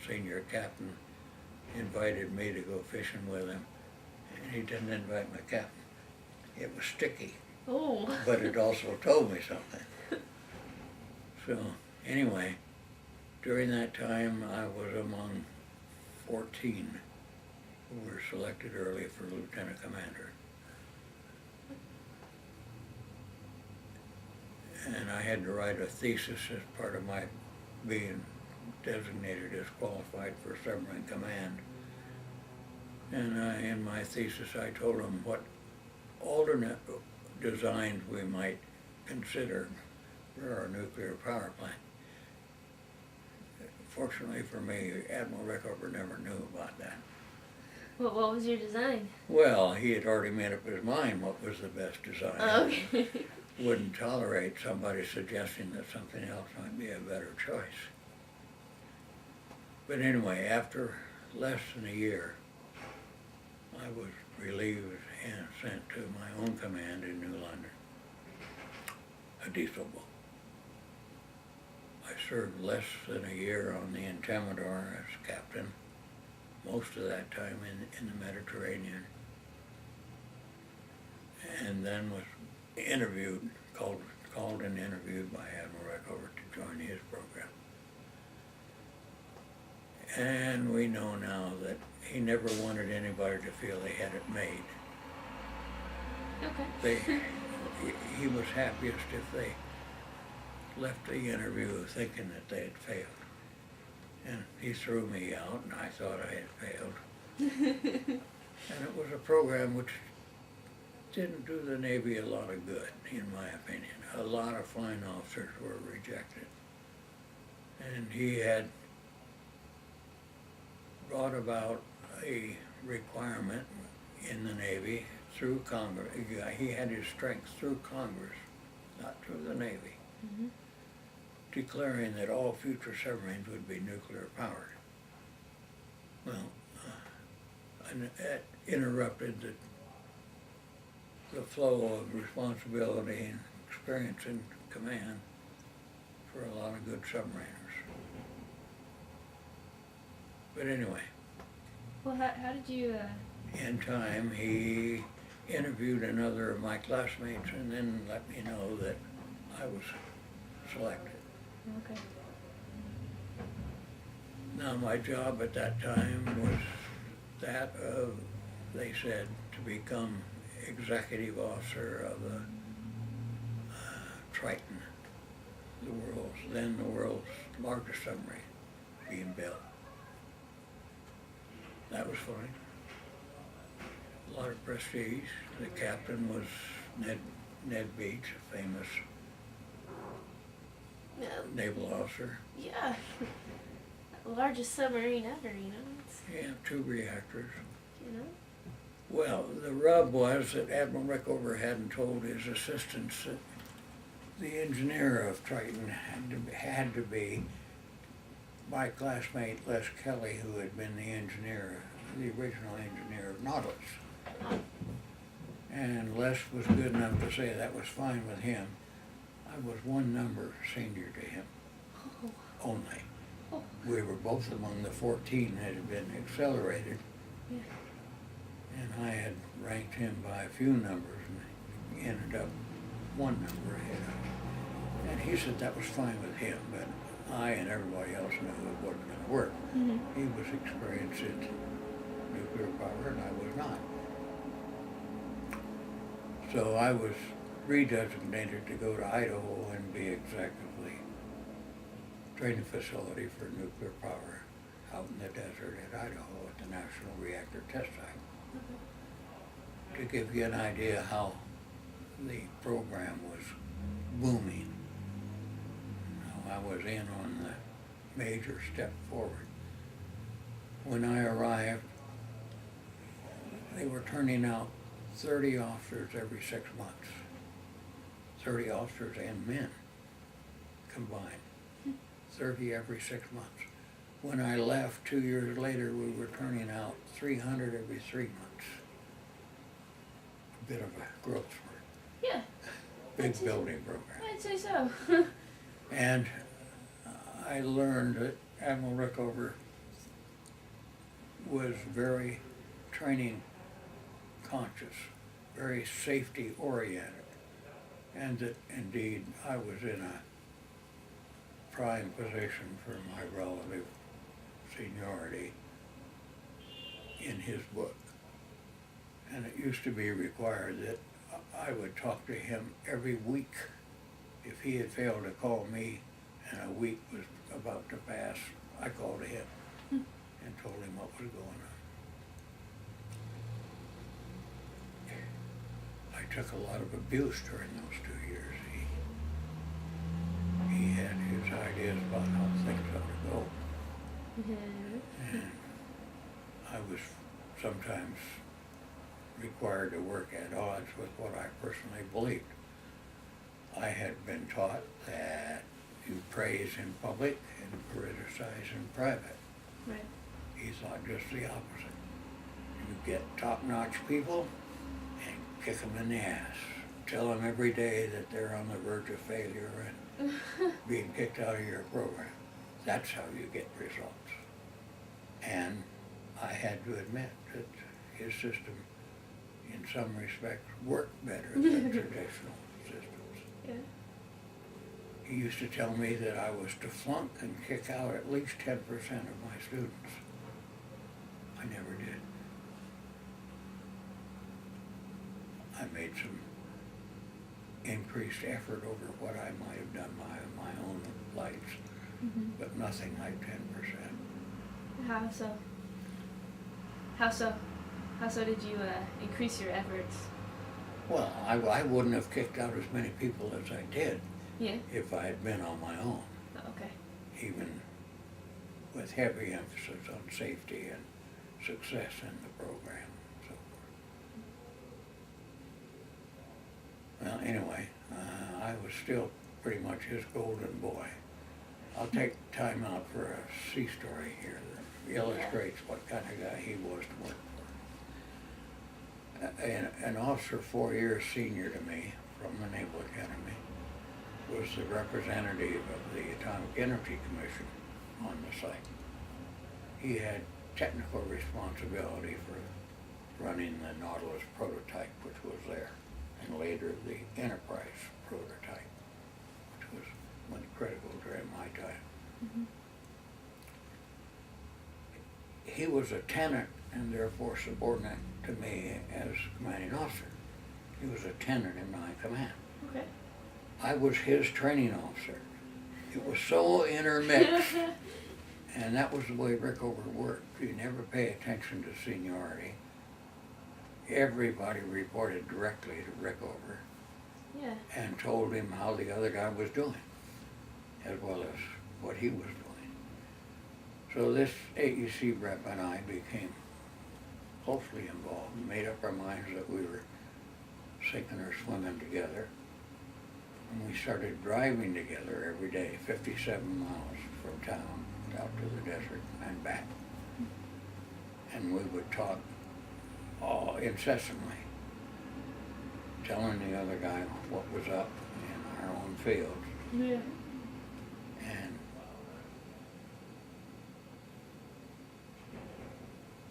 senior captain invited me to go fishing with him, and he didn't invite my captain. It was sticky, Oh. but it also told me something. So anyway, during that time I was among 14 who were selected early for lieutenant commander. And I had to write a thesis as part of my being designated as qualified for submarine command. And in my thesis I told them what alternate designs we might consider for our nuclear power plant. Fortunately for me, Admiral Rickover never knew about that. What was your design? Well, he had already made up his mind what was the best design. Oh, okay. Wouldn't tolerate somebody suggesting that something else might be a better choice. But anyway, after less than a year, I was relieved and sent to my own command in New London, a diesel boat. I served less than a year on the Intremador as captain, most of that time in the Mediterranean, and then was interviewed, called and interviewed by Admiral Rickover to join his program. And we know now that he never wanted anybody to feel they had it made. Okay. He was happiest if they left the interview thinking that they had failed. And he threw me out, and I thought I had failed. And it was a program which didn't do the Navy a lot of good, in my opinion. A lot of flying officers were rejected. And he had brought about a requirement in the Navy through Congress. He had his strength through Congress, not through the Navy, declaring that all future submarines would be nuclear powered. Well, and that interrupted the flow of responsibility and experience in command for a lot of good submariners. But anyway. Well, how did you... In time, he interviewed another of my classmates and then let me know that I was selected. Okay. Now, my job at that time was that of, they said, to become executive officer of the Triton, the world's largest submarine being built. That was fine. A lot of prestige. The captain was Ned Beach, a famous naval officer. Yeah. Largest submarine ever, you know. Yeah, 2 reactors. You know. Well, the rub was that Admiral Rickover hadn't told his assistants that the engineer of Triton had to be my classmate Les Kelly, who had been the original engineer of Nautilus. And Les was good enough to say that was fine with him. I was 1 number senior to him, only. Oh. We were both among the 14 that had been accelerated. Yeah. And I had ranked him by a few numbers, and he ended up 1 number ahead of him. And he said that was fine with him, but I and everybody else knew it wasn't going to work. Mm-hmm. He was experienced in nuclear power, and I was not. So I was redesignated to go to Idaho and be executively training facility for nuclear power out in the desert at Idaho at the National Reactor Test Site. To give you an idea how the program was booming, I was in on the major step forward. When I arrived, they were turning out 30 officers every 6 months. 30 officers and men combined. 30 every 6 months. When I left 2 years later, we were turning out 300 every 3 months. A bit of a growth spurt. Yeah. Big building program. I'd say so. And I learned that Admiral Rickover was very training conscious, very safety oriented, and that indeed I was in a prime position for my relative seniority in his book. And it used to be required that I would talk to him every week. If he had failed to call me and a week was about to pass, I called him and told him what was going on. I took a lot of abuse during those 2 years. He had his ideas about how things ought to go. And I was sometimes required to work at odds with what I personally believed. I had been taught that you praise in public and criticize in private. Right. He thought just the opposite. You get top-notch people and kick them in the ass. Tell them every day that they're on the verge of failure and being kicked out of your program. That's how you get results. And I had to admit that his system, in some respects, worked better than traditional systems. Yeah. He used to tell me that I was to flunk and kick out at least 10% of my students. I never did. I made some increased effort over what I might have done by my own lights, but nothing like 10%. How so? How so? How so did you increase your efforts? Well, I wouldn't have kicked out as many people as I did Yeah. if I had been on my own, Oh, okay. even with heavy emphasis on safety and success in the program and so forth. Well, anyway, I was still pretty much his golden boy. I'll take time out for a sea story here that illustrates what kind of guy he was to work for. An officer 4 years senior to me from the Naval Academy was the representative of the Atomic Energy Commission on the site. He had technical responsibility for running the Nautilus prototype, which was there, and later the Enterprise prototype, which was critical during my time. He was a tenant and therefore subordinate to me as commanding officer. He was a tenant in my command. Okay. I was his training officer. It was so intermixed, and that was the way Rickover worked. You never pay attention to seniority. Everybody reported directly to Rickover Yeah. and told him how the other guy was doing, as well as what he was doing. So this AEC rep and I became closely involved, made up our minds that we were sinking or swimming together. And we started driving together every day, 57 miles from town out to the desert and back. And we would talk incessantly, telling the other guy what was up in our own fields. Yeah. And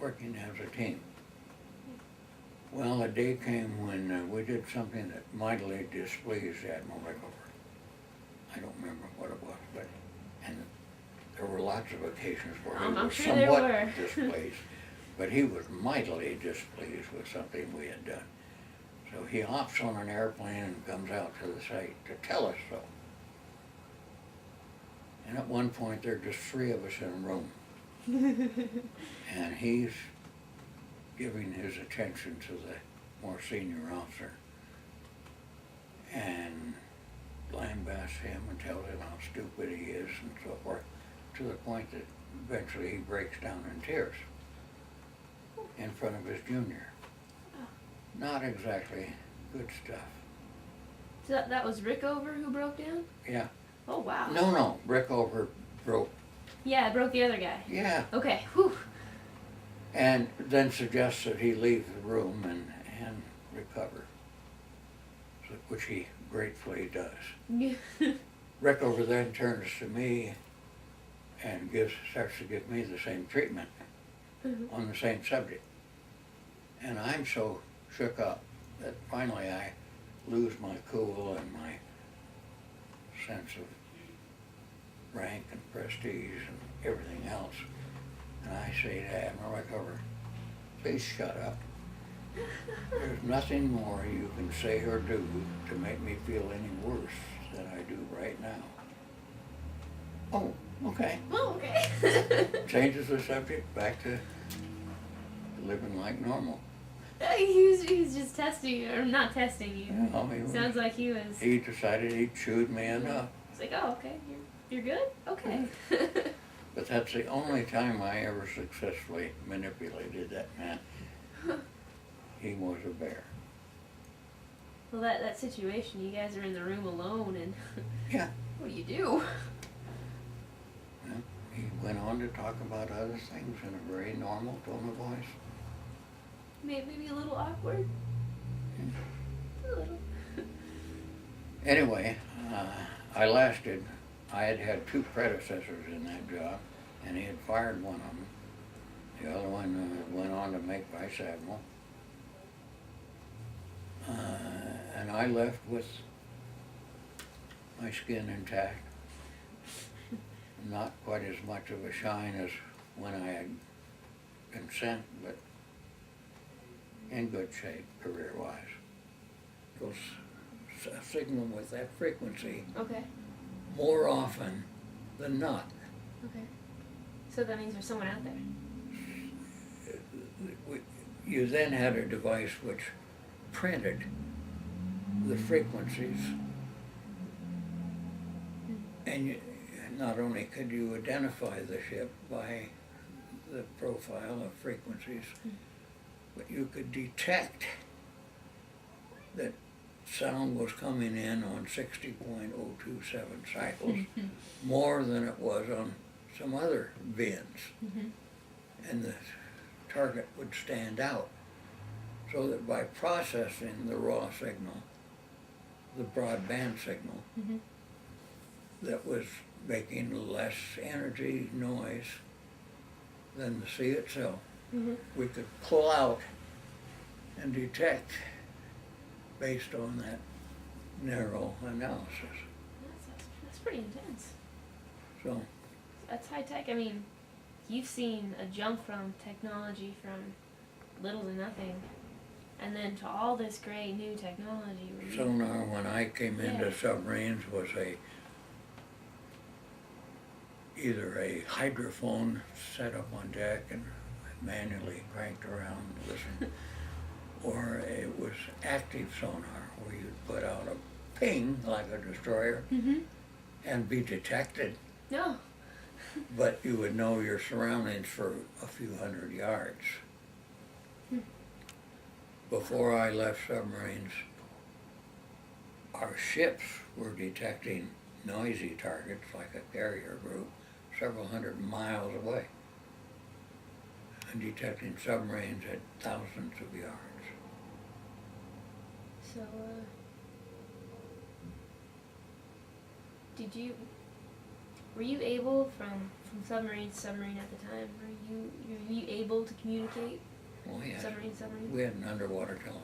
working as a team. Well, a day came when we did something that mightily displeased Admiral Rickover. I don't remember what it was, and there were lots of occasions where he I'm was sure there somewhat were. displeased, but he was mightily displeased with something we had done. So he hops on an airplane and comes out to the site to tell us so. And at one point, there are just three of us in a room. And he's giving his attention to the more senior officer and lambasts him and tells him how stupid he is and so forth, to the point that eventually he breaks down in tears in front of his junior. Not exactly good stuff. So that was Rickover who broke down? Yeah. Oh, wow. No, Rickover broke. Yeah, broke the other guy. Yeah. Okay, whew. And then suggests that he leave the room and recover, so, which he gratefully does. Rickover then turns to me and starts to give me the same treatment. on the same subject. And I'm so shook up that finally I lose my cool and my sense of rank and prestige and everything else. And I say to Admiral Rickover, please shut up. There's nothing more you can say or do to make me feel any worse than I do right now. Oh, okay. Oh, okay. Changes the subject back to living like normal. He was just testing you, or not testing you. Yeah, Sounds like he was. He decided he'd chewed me enough. It's like, oh, okay, you're good? Okay. But that's the only time I ever successfully manipulated that man. He was a bear. Well, that situation, you guys are in the room alone, and Yeah. what do you do? Well, he went on to talk about other things in a very normal tone of voice. Maybe a little awkward. A little. Anyway, I lasted. I had had two predecessors in that job, and he had fired one of them. The other one went on to make Vice Admiral. And I left with my skin intact. Not quite as much of a shine as when I had been sent, but in good shape career-wise. You'll signal with that frequency Okay. more often than not. Okay. So that means there's someone out there. You then had a device which printed the frequencies, and not only could you identify the ship by the profile of frequencies, but you could detect that sound was coming in on 60.027 cycles more than it was on some other bins. And the target would stand out. So that by processing the raw signal, the broadband signal, that was making less energy noise than the sea itself, we could pull out and detect based on that narrow analysis. That's pretty intense. So That's high tech. I mean, you've seen a jump from technology from little to nothing, and then to all this great new technology. sonar, when I came into Yeah. submarines, was either a hydrophone set up on deck and manually cranked around to listen, or it was active sonar where you'd put out a ping like a destroyer and be detected, No. but you would know your surroundings for a few hundred yards. Before I left submarines, our ships were detecting noisy targets like a carrier group several hundred miles away, and detecting submarines at thousands of yards. So, were you able from submarine to submarine at the time, were you able to communicate? Oh yes, Submarine? we had an underwater telephone.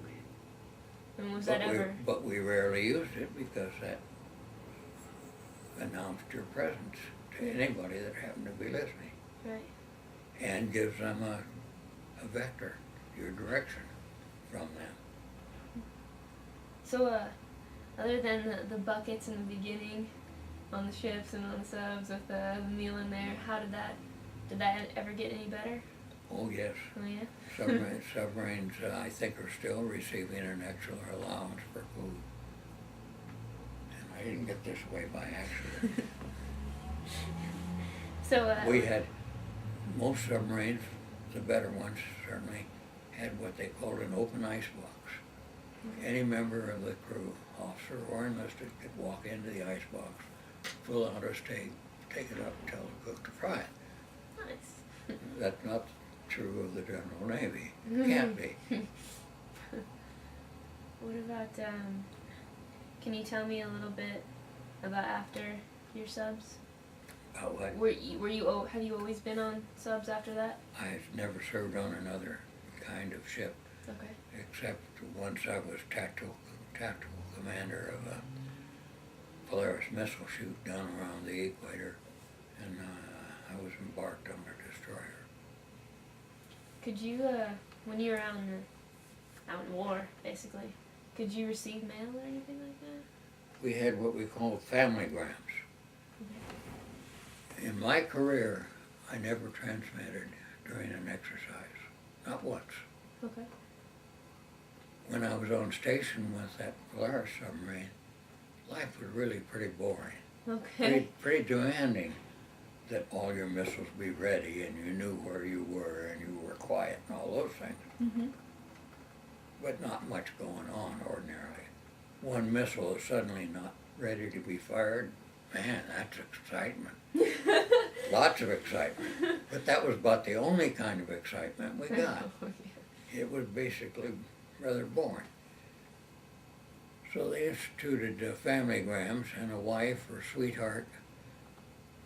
Okay. And was that ever? But we rarely used it because that announced your presence to anybody that happened to be listening. Right. And gives them a vector, your direction from them. So, other than the buckets in the beginning, on the ships and on the subs with the meal in there, did that ever get any better? Oh yes. Oh yeah? Submarines, I think, are still receiving an extra allowance for food. And I didn't get this way by accident. So, We had, most submarines, the better ones certainly, had what they called an open ice box. Any member of the crew, officer or enlisted, could walk into the ice box, pull out a steak, take it up and tell the cook to fry it. nice. That's not true of the General Navy. Can't be. What about, can you tell me a little bit about after your subs? About what? Have you always been on subs after that? I've never served on another kind of ship, Okay. except once I was tactical commander of a Polaris missile shoot down around the equator, and I was embarked on a destroyer. Could you, when you were out in war, basically, could you receive mail or anything like that? We had what we called family grams. Okay. In my career, I never transmitted during an exercise, not once. Okay. When I was on station with that Polaris submarine, life was really pretty boring. Okay. Pretty demanding that all your missiles be ready and you knew where you were and you were quiet and all those things. Mm-hmm. But not much going on ordinarily. One missile is suddenly not ready to be fired. Man, that's excitement. Lots of excitement. But that was about the only kind of excitement we got. Oh, yeah. It was basically rather boring. So they instituted familygrams, and a wife or sweetheart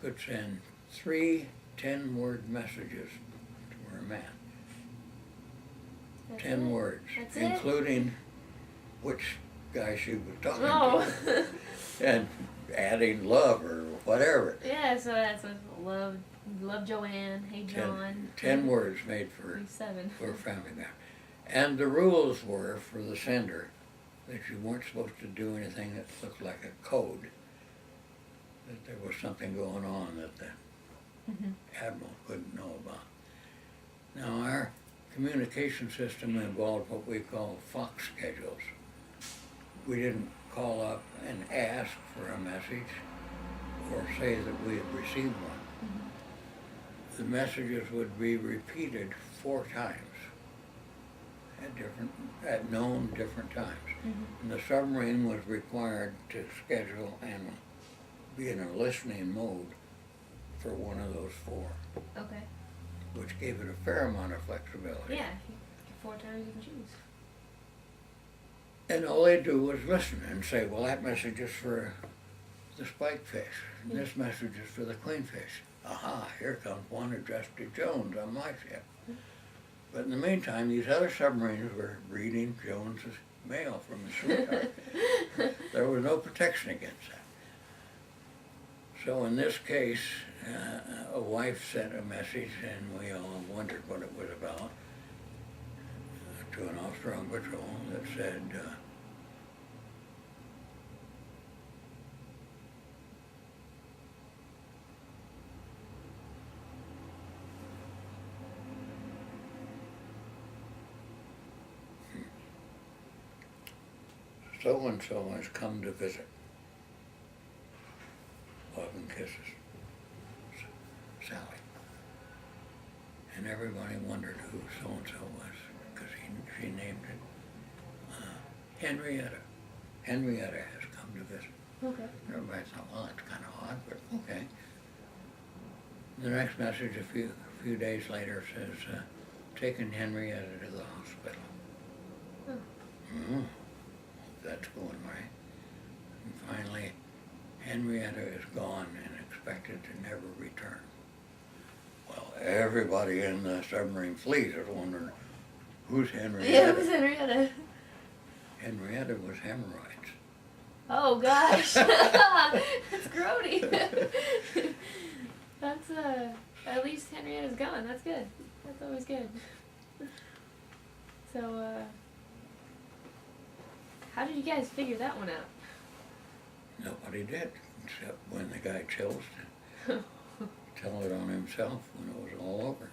could send 3 10-word messages to her man. That's 10 it? words, That's it? including which guy she was talking Oh. to, and adding love or whatever. Yeah, so that's love Joanne, hey John. 10 words made for 7. a familygram. And the rules were for the sender that you weren't supposed to do anything that looked like a code, that there was something going on that the Mm-hmm. admiral couldn't know about. Now, our communication system involved what we call Fox schedules. We didn't call up and ask for a message or say that we had received one. Mm-hmm. The messages would be repeated 4 times at known different times. Mm-hmm. And the submarine was required to schedule and be in a listening mode for one of those 4, Okay. which gave it a fair amount of flexibility. Yeah, 4 times you can choose. And all they do was listen and say, well, that message is for the spikefish, and this message is for the queenfish. Aha, here comes one addressed to Jones on my ship. But in the meantime, these other submarines were reading Jones's mail from his sweetheart. There was no protection against that. So in this case, a wife sent a message, and we all wondered what it was about, to an officer on patrol that said, so-and-so has come to visit. Love and kisses. Sally. And everybody wondered who so-and-so was, because she named it Henrietta. Henrietta has come to visit. Okay. Everybody thought, well, that's kind of odd, but okay. The next message a few days later says, taking Henrietta to the hospital. Oh. That's going right. And finally, Henrietta is gone and expected to never return. Well, everybody in the submarine fleet is wondering, who's Henrietta? Yeah, it was Henrietta. Henrietta was hemorrhoids. Oh gosh, that's grody. That's at least Henrietta's gone. That's good. That's always good. So, how did you guys figure that one out? Nobody did, except when the guy chose to tell it on himself when it was all over.